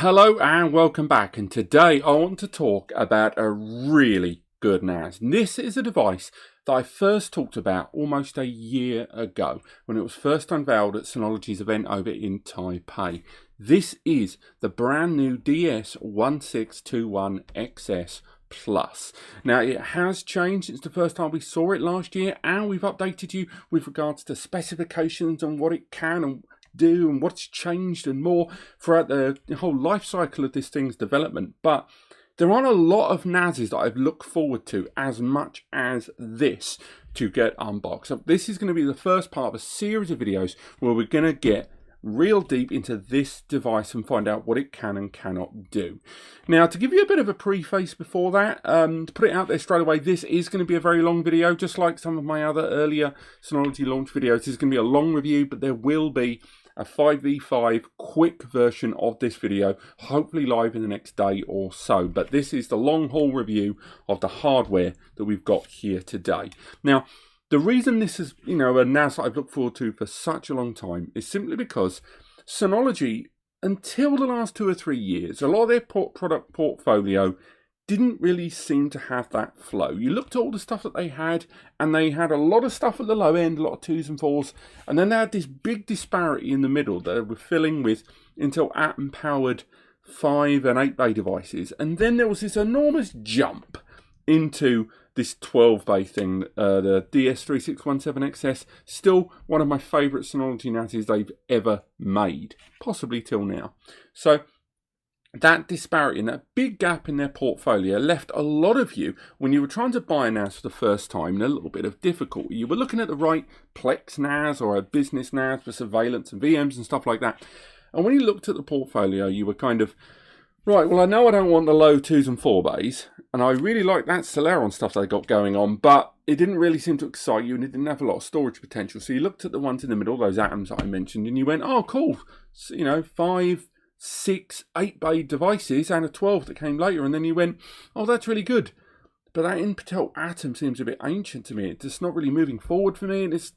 Hello and welcome back, and today I want to talk about a really good NAS. This is a device that I first talked about almost a year ago when it was first unveiled at Synology's event over in Taipei. This is the brand new DS1621xs Plus. Now, it has changed since the first time we saw it last year, and we've updated you with regards to specifications and what it can and do and what's changed and more throughout the whole life cycle of this thing's development. But there aren't a lot of NASs that I've looked forward to as much as this to get unboxed. So this is going to be the first part of a series of videos where we're going to get real deep into this device and find out what it can and cannot do. Now, to give you a bit of a preface before that, to put it out there straight away, this is going to be a very long video, just like some of my other earlier Synology launch videos. This is going to be a long review, but there will be a 5v5 quick version of this video, hopefully live in the next day or so. But this is the long haul review of the hardware that we've got here today. Now, the reason this is, a NAS that I've looked forward to for such a long time is simply because Synology, until the last 2 or 3 years, a lot of their product portfolio didn't really seem to have that flow. You looked at all the stuff that they had, and they had a lot of stuff at the low end, a lot of 2s and 4s, and then they had this big disparity in the middle that they were filling with Intel Atom powered 5 and 8 bay devices, and then there was this enormous jump into this 12 bay thing, the DS1621xs, still one of my favourite Synology NASs they've ever made, possibly till now. So that disparity and that big gap in their portfolio left a lot of you, when you were trying to buy a NAS for the first time, in a little bit of difficulty. You were looking at the right Plex NAS or a business NAS for surveillance and VMs and stuff like that. And when you looked at the portfolio, you were kind of, right, well, I know I don't want the low 2s and 4 bays, and I really like that Celeron stuff they got going on, but it didn't really seem to excite you, and it didn't have a lot of storage potential. So you looked at the ones in the middle, those Atoms that I mentioned, and you went, oh, cool, so, 5, 6, 8 bay devices and a 12 that came later, and then you went, oh, that's really good. But that Intel Atom seems a bit ancient to me. It's just not really moving forward for me, and it's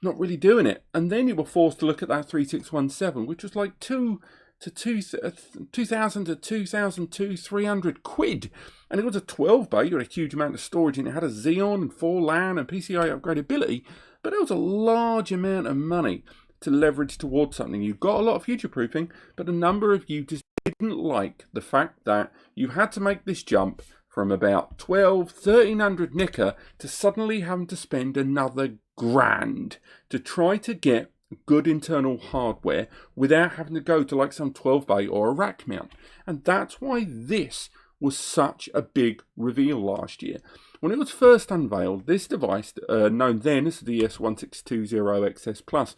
not really doing it. And then you were forced to look at that 3617, which was like 2,000 to 2,300 quid, and it was a 12 bay. You had a huge amount of storage, and it had a Xeon and 4 LAN and PCIe upgradability, but it was a large amount of money to leverage towards something. You've got a lot of future proofing, but a number of you just didn't like the fact that you had to make this jump from about 1,300 nicker to suddenly having to spend another grand to try to get good internal hardware without having to go to like some 12 bay or a rack mount. And that's why this was such a big reveal last year. When it was first unveiled, this device, known then as the DS1621xs Plus,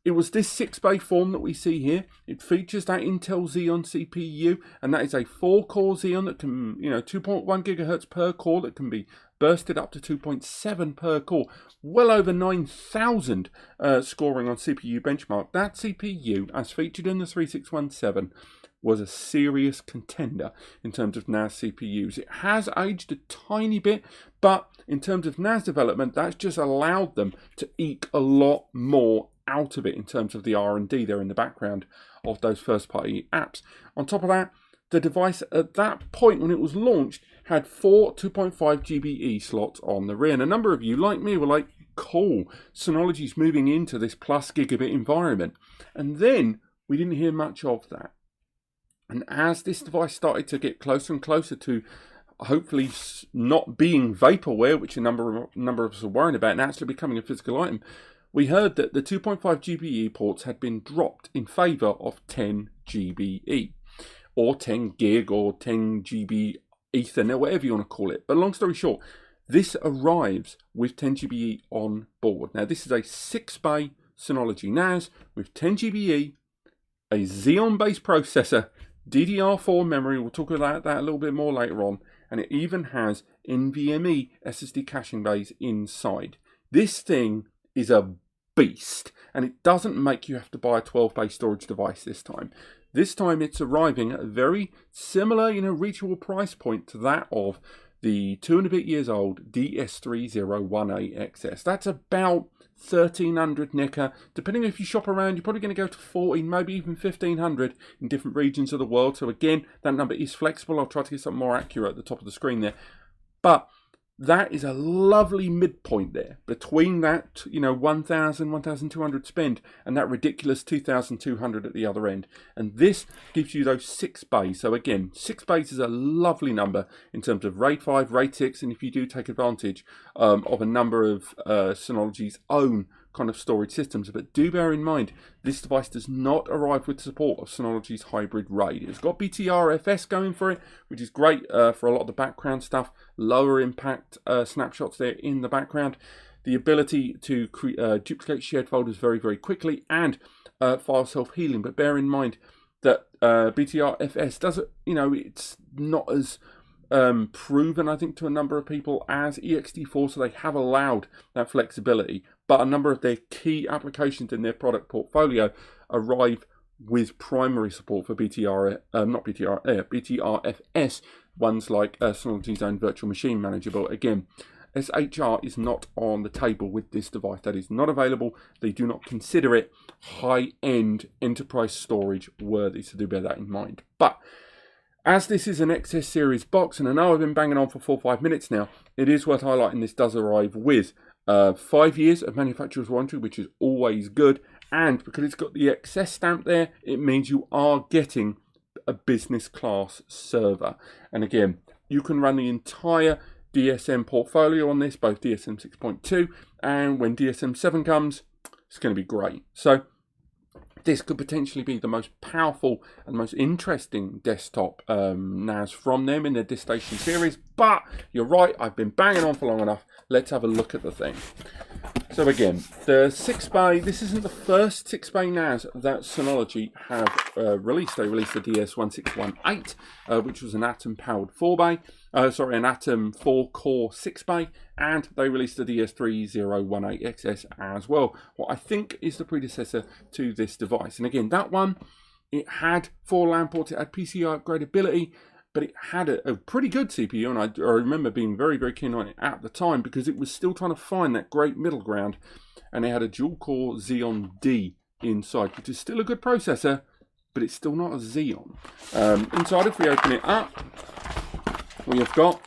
it was this 6 bay form that we see here. It features that Intel Xeon CPU, and that is a 4-core Xeon that can, 2.1 gigahertz per core, that can be bursted up to 2.7 per core. Well over 9,000 scoring on CPU benchmark. That CPU, as featured in the 3617, was a serious contender in terms of NAS CPUs. It has aged a tiny bit, but in terms of NAS development, that's just allowed them to eke a lot more out of it in terms of the R&D there in the background of those first-party apps. On top of that, the device at that point when it was launched had 4 2.5 GBE slots on the rear, and a number of you, like me, were like, cool, Synology's moving into this plus gigabit environment. And then we didn't hear much of that. And as this device started to get closer and closer to hopefully not being vaporware, which a number of us are worrying about, and actually becoming a physical item, we heard that the 2.5 GBE ports had been dropped in favour of 10 GBE, or 10 gig, or 10 GB Ethernet, whatever you want to call it. But long story short, this arrives with 10 GBE on board. Now, this is a 6 bay Synology NAS with 10 GBE, a Xeon-based processor, DDR4 memory, we'll talk about that a little bit more later on, and it even has NVMe SSD caching bays inside. This thing is a beast, and it doesn't make you have to buy a 12 bay storage device this time. This time it's arriving at a very similar, reachable price point to that of the 2 and a bit years old DS3018XS. That's about 1300 nicker. Depending if you shop around, you're probably going to go to 14, maybe even 1500 in different regions of the world. So again, that number is flexible. I'll try to get something more accurate at the top of the screen there. But that is a lovely midpoint there between that, 1,000, 1,200 spend and that ridiculous 2,200 at the other end. And this gives you those 6 bays. So again, 6 bays is a lovely number in terms of RAID 5, RAID 6, and if you do take advantage of a number of Synology's own kind of storage systems. But do bear in mind, this device does not arrive with support of Synology's hybrid RAID. It's got BTRFS going for it, which is great for a lot of the background stuff, lower impact snapshots there in the background, the ability to duplicate shared folders very, very quickly, and file self-healing. But bear in mind that BTRFS doesn't, it's not as proven, I think, to a number of people as ext4, so they have allowed that flexibility. But a number of their key applications in their product portfolio arrive with primary support for BTRFS, ones like Synology's own virtual machine manager. But again, SHR is not on the table with this device. That is not available. They do not consider it high-end enterprise storage worthy, so do bear that in mind. But as this is an XS series box, and I know I've been banging on for 4 or 5 minutes now, it is worth highlighting this does arrive with 5 years of manufacturer's warranty, which is always good. And because it's got the XS stamp there, it means you are getting a business class server. And again, you can run the entire DSM portfolio on this, both DSM 6.2 and when DSM 7 comes, it's going to be great. So this could potentially be the most powerful and most interesting desktop NAS from them in their DiskStation series. But you're right, I've been banging on for long enough. Let's have a look at the thing. So again, the 6-bay, this isn't the first 6-bay NAS that Synology have released. They released the DS1621X, which was an Atom-powered 4-bay. An Atom 4-core 6-bay, and they released the DS3018xs as well, what I think is the predecessor to this device. And again, that one, it had 4 LAN ports, it had PCIe upgradability, but it had a pretty good CPU, and I remember being very, very keen on it at the time because it was still trying to find that great middle ground, and it had a dual-core Xeon D inside, which is still a good processor, but it's still not a Xeon. Inside, if we open it up, we have got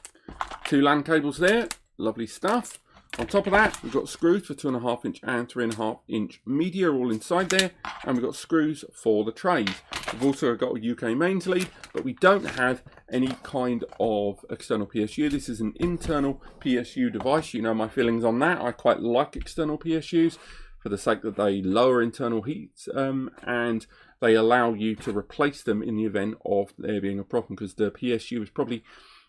2 LAN cables there, lovely stuff. On top of that, we've got screws for 2.5-inch and 3.5-inch media all inside there, and we've got screws for the trays. We've also got a UK mains lead, but we don't have any kind of external PSU. This is an internal PSU device. You know my feelings on that. I quite like external PSUs for the sake that they lower internal heat and they allow you to replace them in the event of there being a problem, because the PSU is probably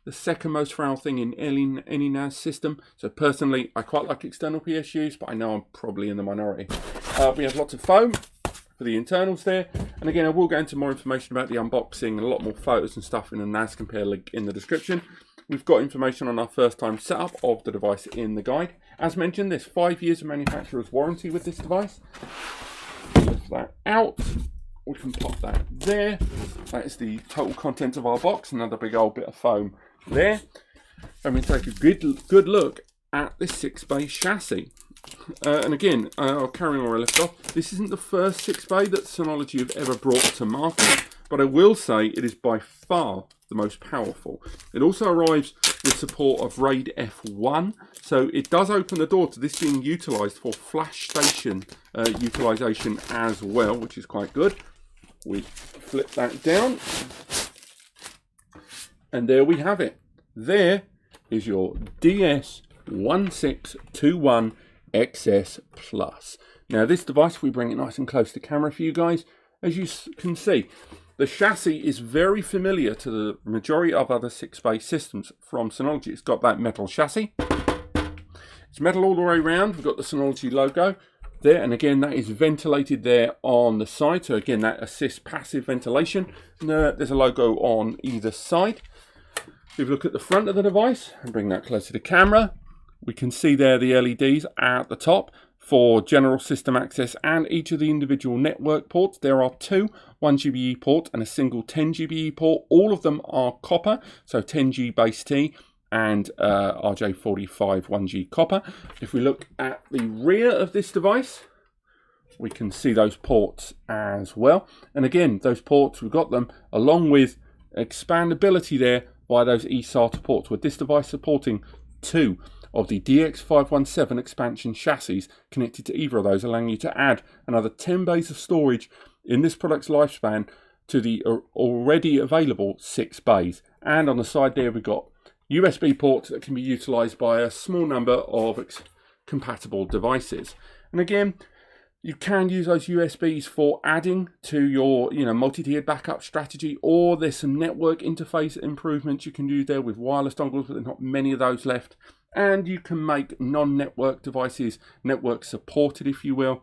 the second most frail thing in any NAS system. So personally, I quite like external PSUs, but I know I'm probably in the minority. We have lots of foam for the internals there. And again, I will go into more information about the unboxing and a lot more photos and stuff in the NAS Compare link in the description. We've got information on our first time setup of the device in the guide. As mentioned, there's 5 years of manufacturer's warranty with this device. Lift that out. We can pop that there. That is the total content of our box. Another big old bit of foam there. And we take a good look at this 6-bay chassis. And again, I'll carry on where I left off. This isn't the first 6-bay that Synology have ever brought to market, but I will say it is by far the most powerful. It also arrives with support of RAID F1, so it does open the door to this being utilised for flash station utilisation as well, which is quite good. We flip that down, and there we have it. There is your DS1621xs Plus. Now this device, we bring it nice and close to camera for you guys. As you can see, the chassis is very familiar to the majority of other 6-bay systems from Synology. It's got that metal chassis. It's metal all the way around. We've got the Synology logo there, and again that is ventilated there on the side, so again that assists passive ventilation. There's a logo on either side. If we look at the front of the device and bring that closer to camera, we can see there the LEDs at the top for general system access and each of the individual network ports. There are 2 1 GBE ports and a single 10 GBE port. All of them are copper, so 10G base T, and RJ45 1G copper. If we look at the rear of this device, we can see those ports as well. And again, those ports, we've got them along with expandability there via those eSATA ports, with this device supporting 2 of the DX517 expansion chassis connected to either of those, allowing you to add another 10 bays of storage in this product's lifespan to the already available 6 bays. And on the side there, we've got USB ports that can be utilized by a small number of compatible devices. And again, you can use those USBs for adding to your multi-tiered backup strategy, or there's some network interface improvements you can do there with wireless dongles, but there's not many of those left. And you can make non-network devices network supported, if you will,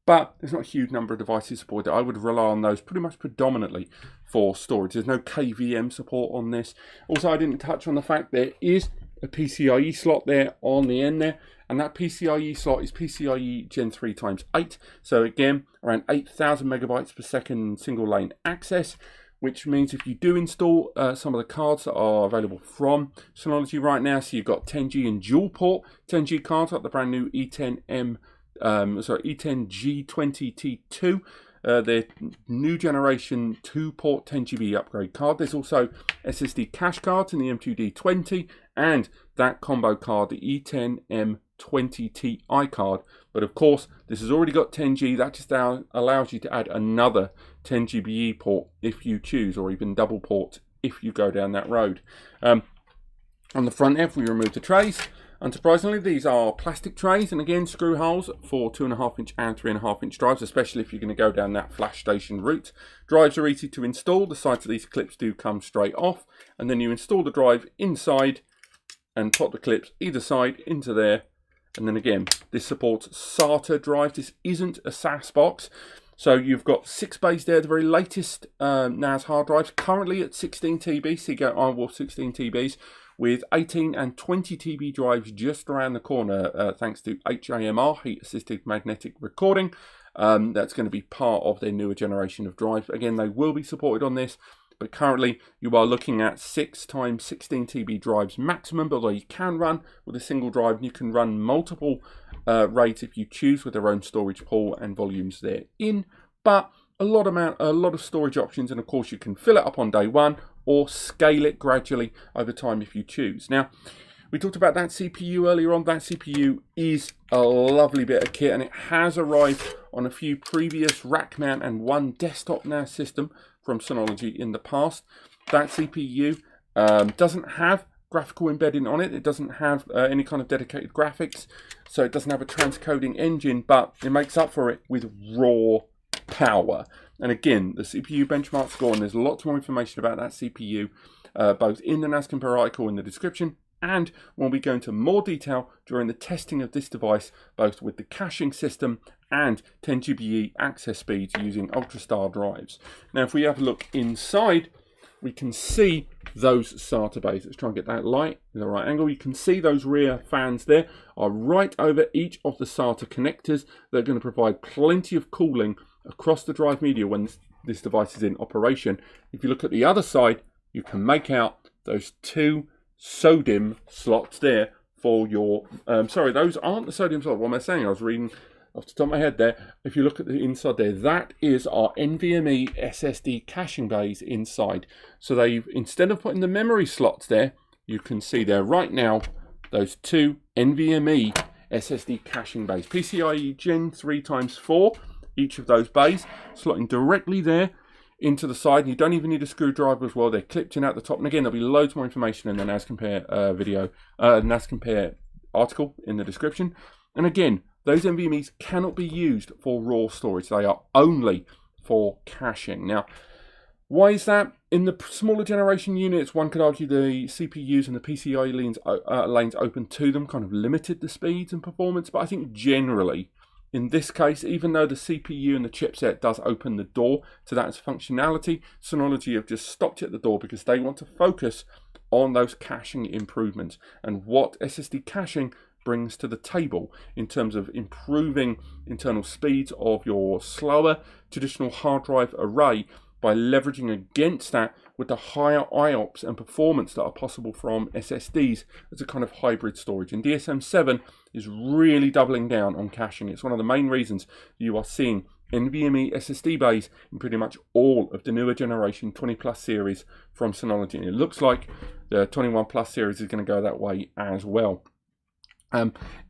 but there's not a huge number of devices supported. I would rely on those pretty much predominantly for storage. There's no KVM support on this. Also, I didn't touch on the fact there is a PCIe slot there on the end there, and that PCIe slot is PCIe Gen 3x8. So again, around 8,000 megabytes per second single lane access, which means if you do install some of the cards that are available from Synology right now, so you've got 10G and dual port 10G cards, like the brand new E10G20T2, their new generation 2-port 10GB upgrade card. There's also SSD cache cards in the M2D20 and that combo card, the E10M20Ti card. But of course, this has already got 10G. That just allows you to add another 10GBE port if you choose, or even double port if you go down that road. On the front end, we remove the trays. Unsurprisingly, these are plastic trays, and again, screw holes for 2.5-inch and 3.5-inch drives, especially if you're going to go down that flash station route. Drives are easy to install. The sides of these clips do come straight off, and then you install the drive inside and pop the clips either side into there. And then again, this supports SATA drives. This isn't a SAS box. So you've got 6 bays there, the very latest NAS hard drives, currently at 16 TB, so you go on 16 TBs, with 18 and 20 TB drives just around the corner, thanks to HAMR, heat assisted magnetic recording. That's going to be part of their newer generation of drives. Again, they will be supported on this, but currently you are looking at 6 times 16 TB drives maximum, although you can run with a single drive, and you can run multiple RAIDs if you choose, with their own storage pool and volumes therein. But a lot of storage options, and of course you can fill it up on day one or scale it gradually over time if you choose. Now, we talked about that CPU earlier on. That CPU is a lovely bit of kit, and it has arrived on a few previous rack mount and one desktop NAS system from Synology in the past. That CPU doesn't have graphical embedding on it. It doesn't have any kind of dedicated graphics, so it doesn't have a transcoding engine, but it makes up for it with raw power. And again, the CPU benchmark score, and there's lots more information about that CPU, both in the NAS Compare article in the description, and when we go into more detail during the testing of this device, both with the caching system and 10GBE access speeds using UltraStar drives. Now, if we have a look inside, we can see those SATA bays. Let's try and get that light in the right angle. You can see those rear fans there are right over each of the SATA connectors. They're going to provide plenty of cooling across the drive media when this device is in operation. If you look at the other side, you can make out those 2 SODIMM slots there for your, sorry, those aren't the SODIMM slots. What am I saying? I was reading off the top of my head there. If you look at the inside there, that is our NVMe SSD caching bays inside. So they've, instead of putting the memory slots there, you can see there right now, those 2 NVMe SSD caching bays. PCIe Gen 3x4, each of those bays, slotting directly there into the side. And you don't even need a screwdriver as well. They're clipped in at the top. And again, there'll be loads more information in the NAS Compare NAS Compare article in the description. And again, those NVMEs cannot be used for raw storage. They are only for caching. Now, why is that? In the smaller generation units, one could argue the CPUs and the PCIe lanes open to them kind of limited the speeds and performance. But I think generally, in this case, even though the CPU and the chipset does open the door to that as functionality, Synology have just stopped it at the door because they want to focus on those caching improvements and what SSD caching brings to the table in terms of improving internal speeds of your slower traditional hard drive array by leveraging against that with the higher IOPS and performance that are possible from SSDs as a kind of hybrid storage. And DSM-7 is really doubling down on caching. It's one of the main reasons you are seeing NVMe SSD bays in pretty much all of the newer generation 20 Plus series from Synology. And it looks like the 21 Plus series is going to go that way as well.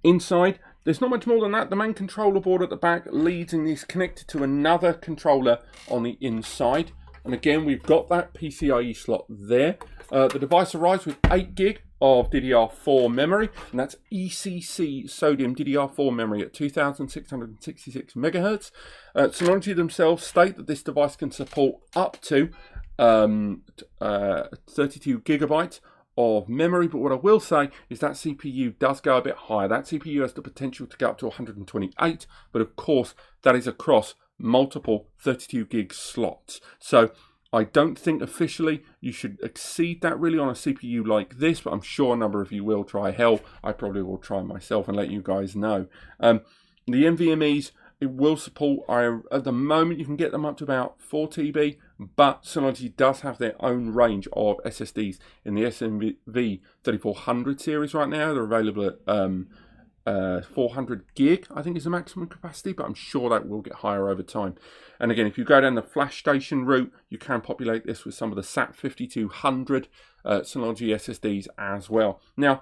Inside, there's not much more than that. The main controller board at the back leads and is connected to another controller on the inside. And again, we've got that PCIe slot there. The device arrives with 8 gig of DDR4 memory, and that's ECC sodium DDR4 memory at 2666 megahertz. Synology themselves state that this device can support up to 32 gigabytes of memory, but what I will say is that CPU does go a bit higher. That CPU has the potential to go up to 128, but of course that is across multiple 32 gig slots. So I don't think officially you should exceed that really on a CPU like this, but I'm sure a number of you will try. Hell, I probably will try myself and let you guys know. The NVMe's, it will support, at the moment you can get them up to about 4 TB, but Synology does have their own range of SSDs in the SMV 3400 series right now. They're available at 400 gig, I think is the maximum capacity, but I'm sure that will get higher over time. And again, if you go down the flash station route, you can populate this with some of the SAT 5200 Synology SSDs as well. Now,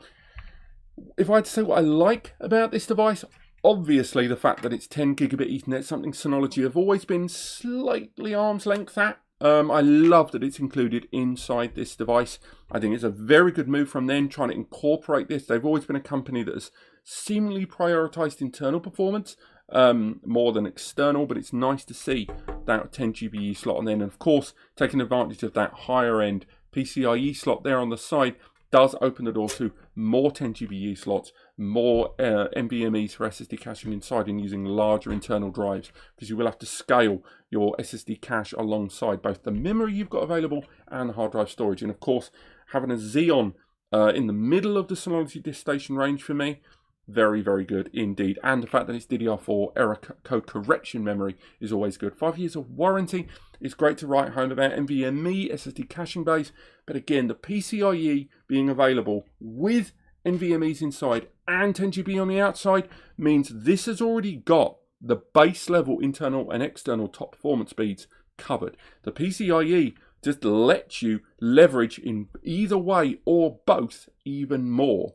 if I had to say what I like about this device, obviously the fact that it's 10 gigabit Ethernet, something Synology have always been slightly arm's length at. I love that it's included inside this device. I think it's a very good move from them trying to incorporate this. They've always been a company that has seemingly prioritized internal performance more than external, but it's nice to see that 10 GBE slot. And then, of course, taking advantage of that higher end PCIe slot there on the side does open the door to more 10 GBE slots, more NVMe's for SSD caching inside, and using larger internal drives, because you will have to scale your SSD cache alongside both the memory you've got available and the hard drive storage. And of course, having a Xeon in the middle of the Synology disk station range for me, very, very good indeed. And the fact that it's DDR4 error code correction memory is always good. 5 years of warranty. It's great to write home about NVMe SSD caching bays, but again, the PCIe being available with NVMe's inside and 10 GB on the outside means this has already got the base level internal and external top performance speeds covered. The PCIe just lets you leverage in either way or both even more.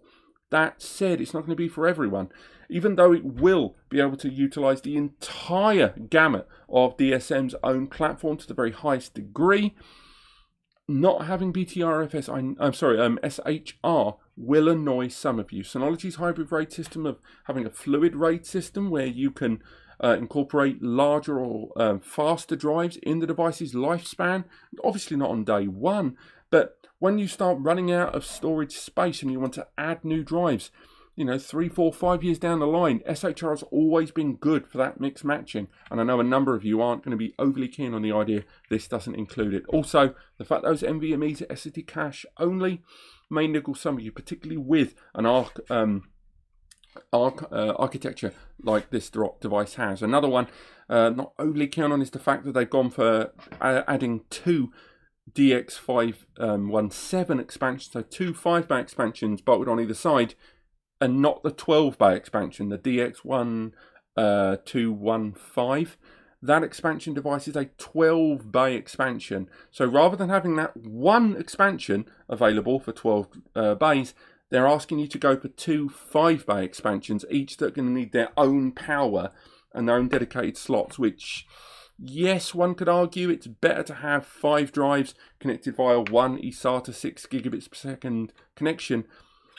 That said, it's not going to be for everyone, even though it will be able to utilize the entire gamut of DSM's own platform to the very highest degree. Not having SHR will annoy some of you. Synology's hybrid RAID system of having a fluid RAID system where you can incorporate larger or faster drives in the device's lifespan, obviously not on day one, but when you start running out of storage space and you want to add new drives, 3, 4, 5 years down the line, SHR has always been good for that mix matching. And I know a number of you aren't going to be overly keen on the idea this doesn't include it. Also, the fact those NVMe's SSD cache only may niggle some of you, particularly with an architecture like this device has. Another one not overly keen on is the fact that they've gone for adding 2 DX517 expansions, so 2 5-bay expansions bolted on either side, and not the 12-bay expansion, the DX1215. That expansion device is a 12-bay expansion. So rather than having that one expansion available for 12 bays, they're asking you to go for 2 5-bay expansions, each that are going to need their own power and their own dedicated slots, which, yes, one could argue it's better to have 5 drives connected via one eSATA 6 gigabits per second connection,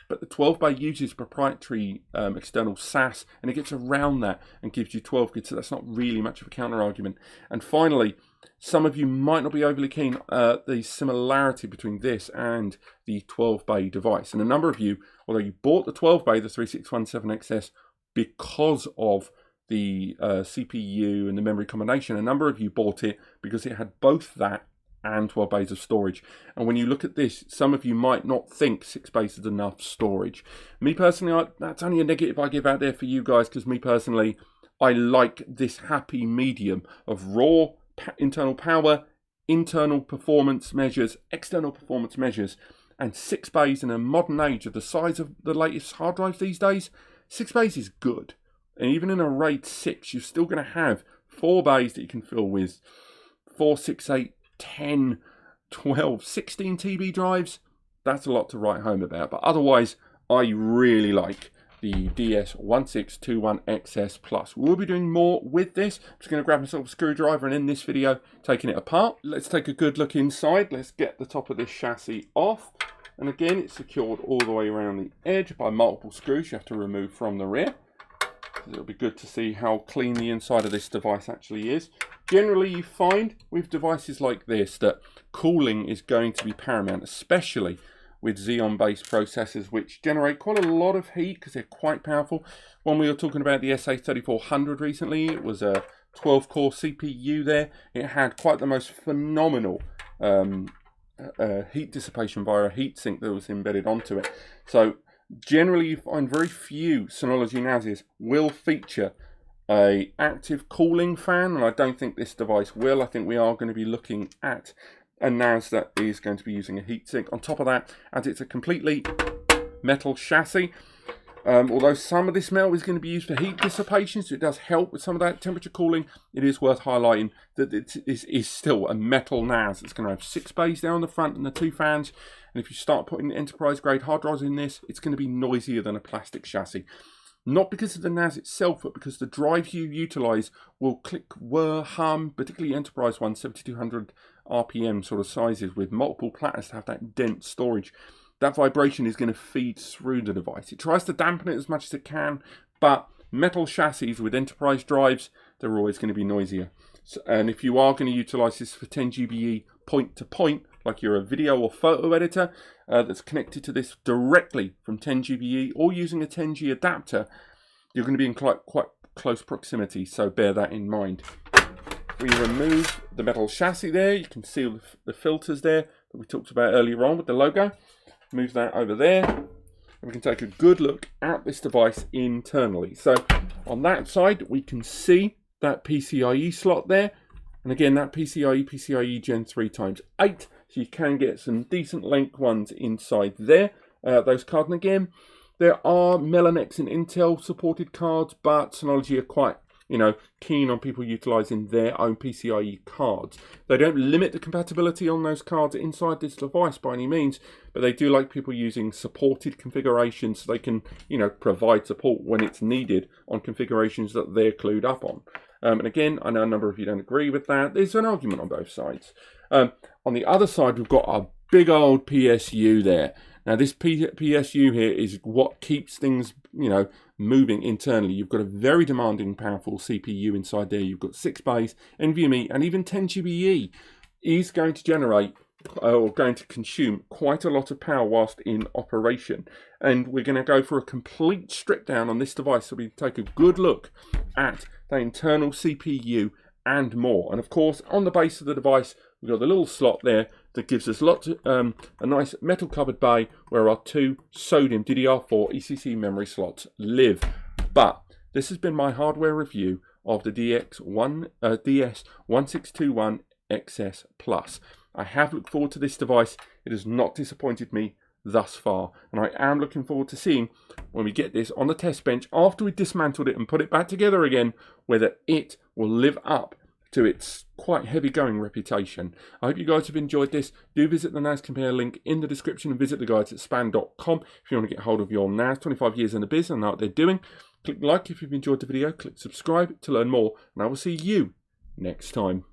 but the 12-bay uses proprietary external SAS, and it gets around that and gives you 12 gigs, so that's not really much of a counter-argument. And finally, some of you might not be overly keen the similarity between this and the 12-bay device. And a number of you, although you bought the 12-bay, the 3617XS, because of the CPU and the memory combination, a number of you bought it because it had both that and 12 bays of storage. And when you look at this, some of you might not think 6 bays is enough storage. Me personally, that's only a negative I give out there for you guys, because me personally, I like this happy medium of raw internal power internal performance measures, external performance measures, and 6 bays in a modern age of the size of the latest hard drives these days, 6 bays is good. And even in a RAID 6, you're still going to have 4 bays that you can fill with 4, 6, 8, 10, 12, 16 TB drives. That's a lot to write home about. But otherwise, I really like the DS1621xs Plus. We'll be doing more with this. I'm just going to grab myself a screwdriver and in this video, taking it apart. Let's take a good look inside. Let's get the top of this chassis off. And again, it's secured all the way around the edge by multiple screws you have to remove from the rear. It'll be good to see how clean the inside of this device actually is. Generally, you find with devices like this that cooling is going to be paramount, especially with Xeon-based processors, which generate quite a lot of heat because they're quite powerful. When we were talking about the SA3400 recently, it was a 12-core CPU there. It had quite the most phenomenal heat dissipation via a heatsink that was embedded onto it. So generally, you find very few Synology NASs will feature a active cooling fan, and I don't think this device will. I think we are going to be looking at a NAS that is going to be using a heatsink. On top of that, as it's a completely metal chassis, although some of this metal is going to be used for heat dissipation, so it does help with some of that temperature cooling, it is worth highlighting that it is still a metal NAS. It's going to have 6 bays down the front and the 2 fans, and if you start putting enterprise-grade hard drives in this, it's going to be noisier than a plastic chassis. Not because of the NAS itself, but because the drive you utilize will click, whir, hum, particularly enterprise ones, 7200 RPM sort of sizes with multiple platters to have that dense storage. That vibration is going to feed through the device. It tries to dampen it as much as it can, but metal chassis with enterprise drives, they're always going to be noisier. So, and if you are going to utilize this for 10 GBE point-to-point, like you're a video or photo editor that's connected to this directly from 10 GBE or using a 10G adapter, you're going to be in quite close proximity, so bear that in mind. We remove the metal chassis there. You can see the filters there that we talked about earlier on with the logo. Move that over there, and we can take a good look at this device internally. So on that side, we can see that PCIe slot there. And again, that PCIe Gen 3 x 8, so you can get some decent length ones inside there. Those cards, and again, there are Mellanox and Intel supported cards, but Synology are quite, keen on people utilizing their own PCIe cards. They don't limit the compatibility on those cards inside this device by any means, but they do like people using supported configurations so they can, provide support when it's needed on configurations that they're clued up on. And again, I know a number of you don't agree with that. There's an argument on both sides. On the other side, we've got a big old PSU there. Now, this PSU here is what keeps things, moving internally. You've got a very demanding, powerful CPU inside there. You've got 6 bays, NVMe, and even 10 GBE is going to generate or going to consume quite a lot of power whilst in operation. And we're going to go for a complete strip down on this device so we can take a good look at the internal CPU and more. And of course, on the base of the device, we've got the little slot there that gives us a nice metal covered bay where our 2 sodium DDR4 ECC memory slots live. But this has been my hardware review of the DS1621xs Plus. I have looked forward to this device. It has not disappointed me thus far, and I am looking forward to seeing when we get this on the test bench after we dismantled it and put it back together again, whether it will live up to its quite heavy going reputation. I hope you guys have enjoyed this. Do visit the NAS Compare link in the description and visit the guides at span.com if you want to get hold of your NAS. 25 years in the biz and know what they're doing. Click like if you've enjoyed the video, click subscribe to learn more, and I will see you next time.